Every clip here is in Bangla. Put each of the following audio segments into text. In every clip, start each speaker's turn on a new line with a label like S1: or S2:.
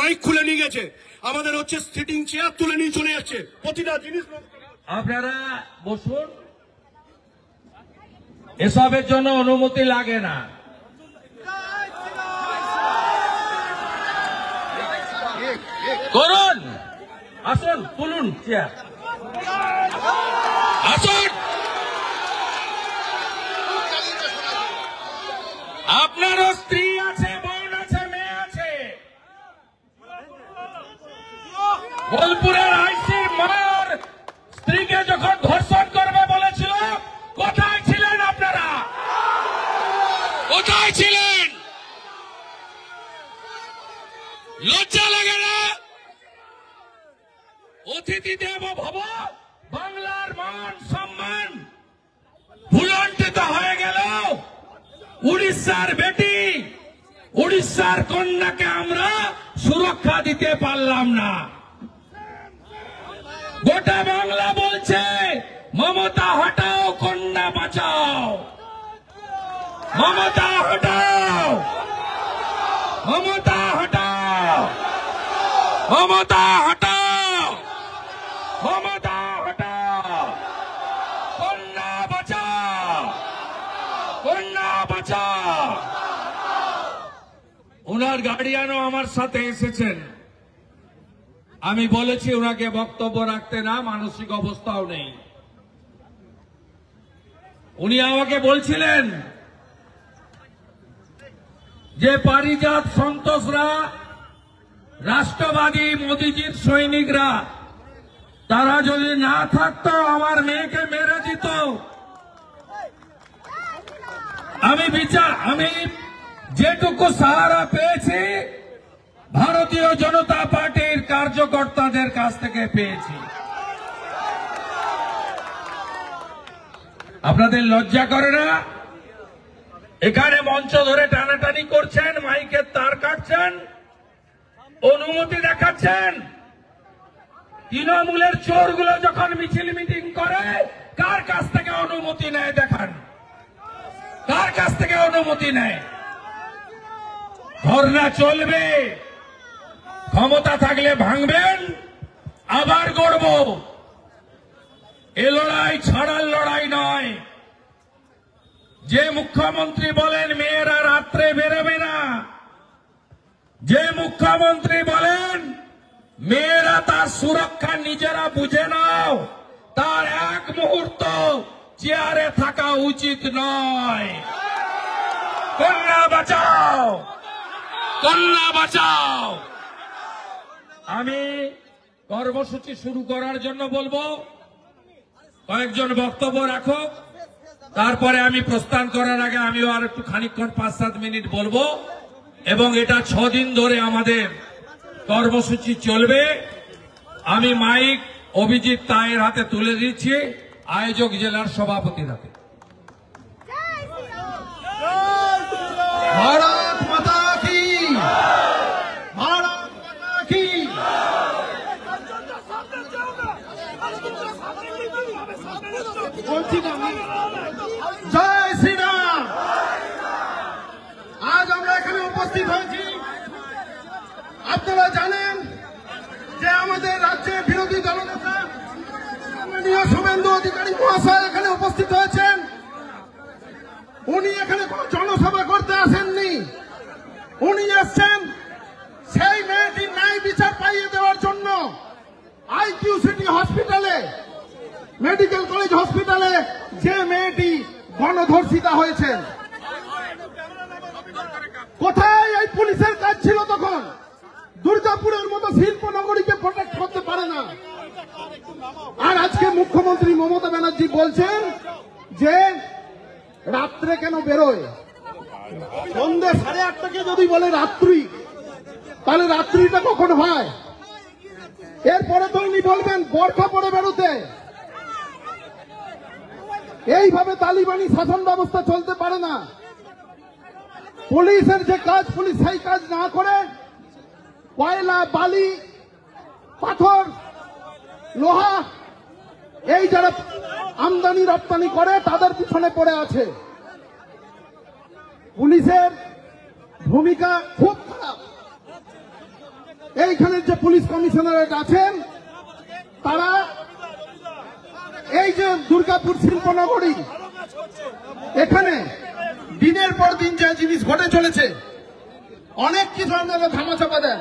S1: মাইক খুলে নিয়ে গেছে, আমাদের হচ্ছে সিটিং চেয়ার তুলে নিয়ে চলে যাচ্ছে, প্রতিটা জিনিস।
S2: আপনারা বসুন, এসবের জন্য অনুমতি লাগে না। করুন, আসুন, তুলুন চেয়ার, আসুন। আপনারও স্ত্রী আছে, বোন আছে, মেয়ে আছে। বোলপুরের আইসির মার স্ত্রীকে যখন ধর্ষণ করবে বলেছিল, কোথায় ছিলেন আপনারা? কোথায় ছিলেন? লজ্জা লাগে না? অতিথি দেব ভব, বাংলার মান সম্মান ভুলণ্ঠিত হয়ে গেল। উড়িষ্যার বেটি, উড়িষ্যার কন্যাকে আমরা সুরক্ষা দিতে পারলাম না। গোটা বাংলা বলছে মমতা হটাও, কন্যা বাঁচাও। মমতা হটাও, মমতা হটাও, মমতা হটাও, মমতা হটাও। কন্যা বাঁচাও, কন্যা বাঁচাও। ওনার গার্ডিয়ানও আমার সাথে এসেছেন। আমি বলেছি ওনাকে বক্তব্য রাখতে না, মানসিক অবস্থাও নেই। উনি আমাকে বলছিলেন যে পারিজাত সন্তোষরা, রাষ্ট্রবাদী মোদিজির সৈনিকরা, তারা যদি না থাকতো আমার মেয়েকে মেরে দিত। আমি যেটুকু সাহারা পেয়েছি ভারতীয় জনতা পার্টির কার্যকর্তাদের কাছ থেকে পেয়েছি। আপনাদের লজ্জা করে না? এখানে মঞ্চ ধরে টানাটানি করছেন, মাইকের তার কাটছেন, অনুমতি দেখাচ্ছেন। তৃণমূলের চোরগুলো যখন মিছিল মিটিং করে, কার কাছ থেকে অনুমতি নেয় দেখান, কার কাছ থেকে অনুমতি নেয়? ধর্ণা চলবে, ক্ষমতা থাকলে ভাঙবেন, আবার গড়ব। এ লড়াই ছাড়ার লড়াই নয়। যে মুখ্যমন্ত্রী বলেন মেয়েরা রাত্রে বেরোবে না, যে মুখ্যমন্ত্রী বলেন মেয়েরা তার সুরক্ষা নিজেরা বুঝে নাও, তার এক মুহূর্ত চেয়ারে থাকা উচিত নয়। কন্যা বাঁচাও, কন্যা বাঁচাও। আমি কর্মসূচি শুরু করার জন্য বলবো, কয়েকজন বক্তব্য রাখো, তারপরে আমি প্রস্থান করার আগে আমিও আর একটু খানিকক্ষণ 5-7 মিনিট বলবো। এবং এটা 6 দিন ধরে আমাদের কর্মসূচি চলবে। আমি মাইক অভিজিৎ তায়ের হাতে তুলে দিচ্ছি, আয়োজক জেলার সভাপতির হাতে।
S3: ভারত মাতা কি, ভারত মাতা কি। জয় শ্রীরাম। আজ আমরা এখানে উপস্থিত হয়েছি, আপনারা জানেন যে আমাদের রাজ্যের বিরোধী দলনেতা মাননীয় শুভেন্দু অধিকারী মহাশয় এখানে উপস্থিত হয়েছেন। উনি এখানে কোন জনসভা করতে আসেননি, উনি এসছেন সেই মেয়েটির ন্যায় বিচার পাইয়ে দেওয়ার জন্য। আইকিউ সিটি হসপিটালে, মেডিকেল কলেজ হসপিটালে যে মেয়েটি গণধর্ষিতা হয়েছেন, কোথায় এই পুলিশের কাজ ছিল তখন? দুর্গাপুরের মতো শিল্প নগরীকে প্রোটেক্ট করতে পারে না। আর আজকে মুখ্যমন্ত্রী মমতা ব্যানার্জি বলছেন যে রাত্রে কেন বেরোয়? সন্ধ্যে 8:30টাকে যদি বলে রাত্রি, তাহলে রাত্রিটা কখন হয়? এরপরে তো উনি বলবেন বর্ষা পরে বেরোতে। এইভাবে তালিবানি শাসন ব্যবস্থা চলতে পারে না। পুলিশের যে কাজ, পুলিশ সেই কাজ না করে কয়লা, বালি, পাথর, লোহা এই যারা আমদানি রপ্তানি করে তাদের পিছনে পড়ে আছে। পুলিশের ভূমিকা খুব খারাপ। এইখানে যে পুলিশ কমিশনারেট আছেন তারা এই যে দুর্গাপুর শিল্পনগরী এখানে দিনের পর দিন যে জিনিস ঘটে চলেছে অনেক কিছু আপনারা ধামাচাপা দেন।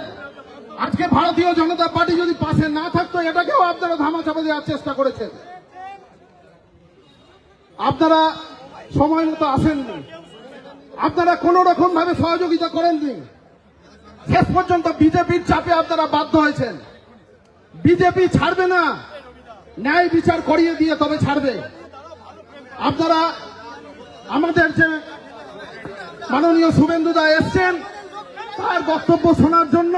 S3: আজকে ভারতীয় জনতা পার্টি যদি পাশে না থাকতো এটাকেও আপনারা ধামাচাপা দেওয়ার চেষ্টা করেছেন। আপনারা সময় মতো আসেননি, আপনারা কোন রকম ভাবে সহযোগিতা করেননি। শেষ পর্যন্ত বিজেপির চাপে আপনারা বাধ্য হয়েছেন। বিজেপি ছাড়বে না, ন্যায় বিচার করিয়ে দিয়ে তবে ছাড়বে। আপনারা আমাদের যে মাননীয় শুভেন্দুদা এসছেন তার বক্তব্য শোনার জন্য,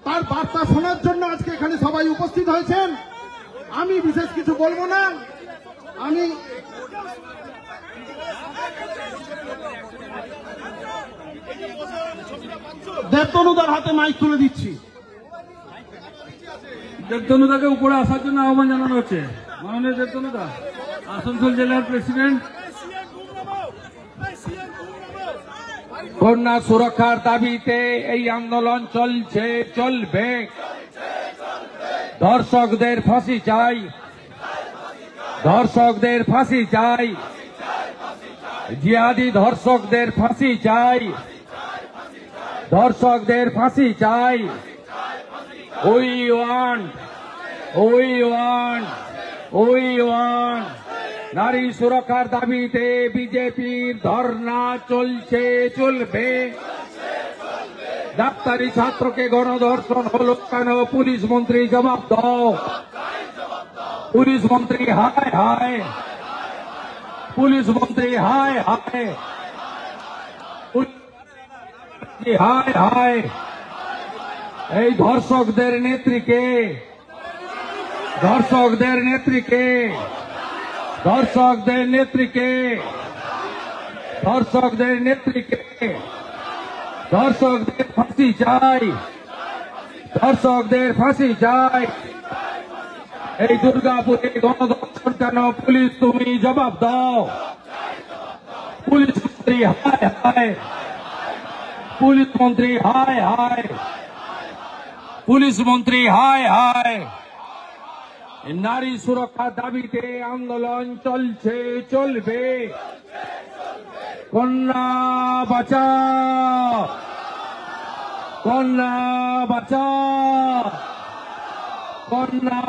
S3: তার বার্তা শোনার জন্য আজকে এখানে সবাই উপস্থিত হয়েছেন। আমি বিশেষ কিছু বলবো না। আমি দেবতনুদার হাতে মাইক তুলে দিচ্ছি।
S4: দেবতনুদাকে উপরে আসার জন্য আহ্বান জানানো হচ্ছে। মাননীয় দেবতনুদা, আসানসোল জেলার প্রেসিডেন্ট।
S2: কন্যা সুরক্ষার দাবিতে এই আন্দোলন চলছে, চলবে। ধর্ষকদের ফাঁসি চাই, ধর্ষকদের ফাঁসি চাই, জিহাদি ধর্ষকদের ফাঁসি চাই, ধর্ষকদের ফাঁসি চাই। We want, we want, we want. নারী সুরক্ষার দাবিতে বিজেপির ধর্ণা চলছে, চলবে। ডাক্তারি ছাত্রকে গণধর্ষণ হলো কেন? পুলিশ মন্ত্রী জবাব দাও। পুলিশ মন্ত্রী হায় হায়, পুলিশ মন্ত্রী হায় হায়, হায় হায়। এই ধর্ষকদের নেত্রীকে, ধর্ষকদের নেত্রীকে, ধর্ষকদের নেত্রীকে, ধর্ষকদের নেত্রীকে, ধর্ষকদের ফাঁসি চাই, ধর্ষকদের ফাঁসি চাই। এই দুর্গাপুরে গণধর্ষণ কেন? পুলিশ তুমি জবাব দাও। পুলিশ মন্ত্রী হায় হায়, পুলিশ মন্ত্রী হায় হায়, পুলিশ মন্ত্রী হায় হায়। নারী সুরক্ষার দাবিতে আন্দোলন চলছে, চলবে। কন্যা বাঁচাও, কন্যা বাঁচাও, কন্যা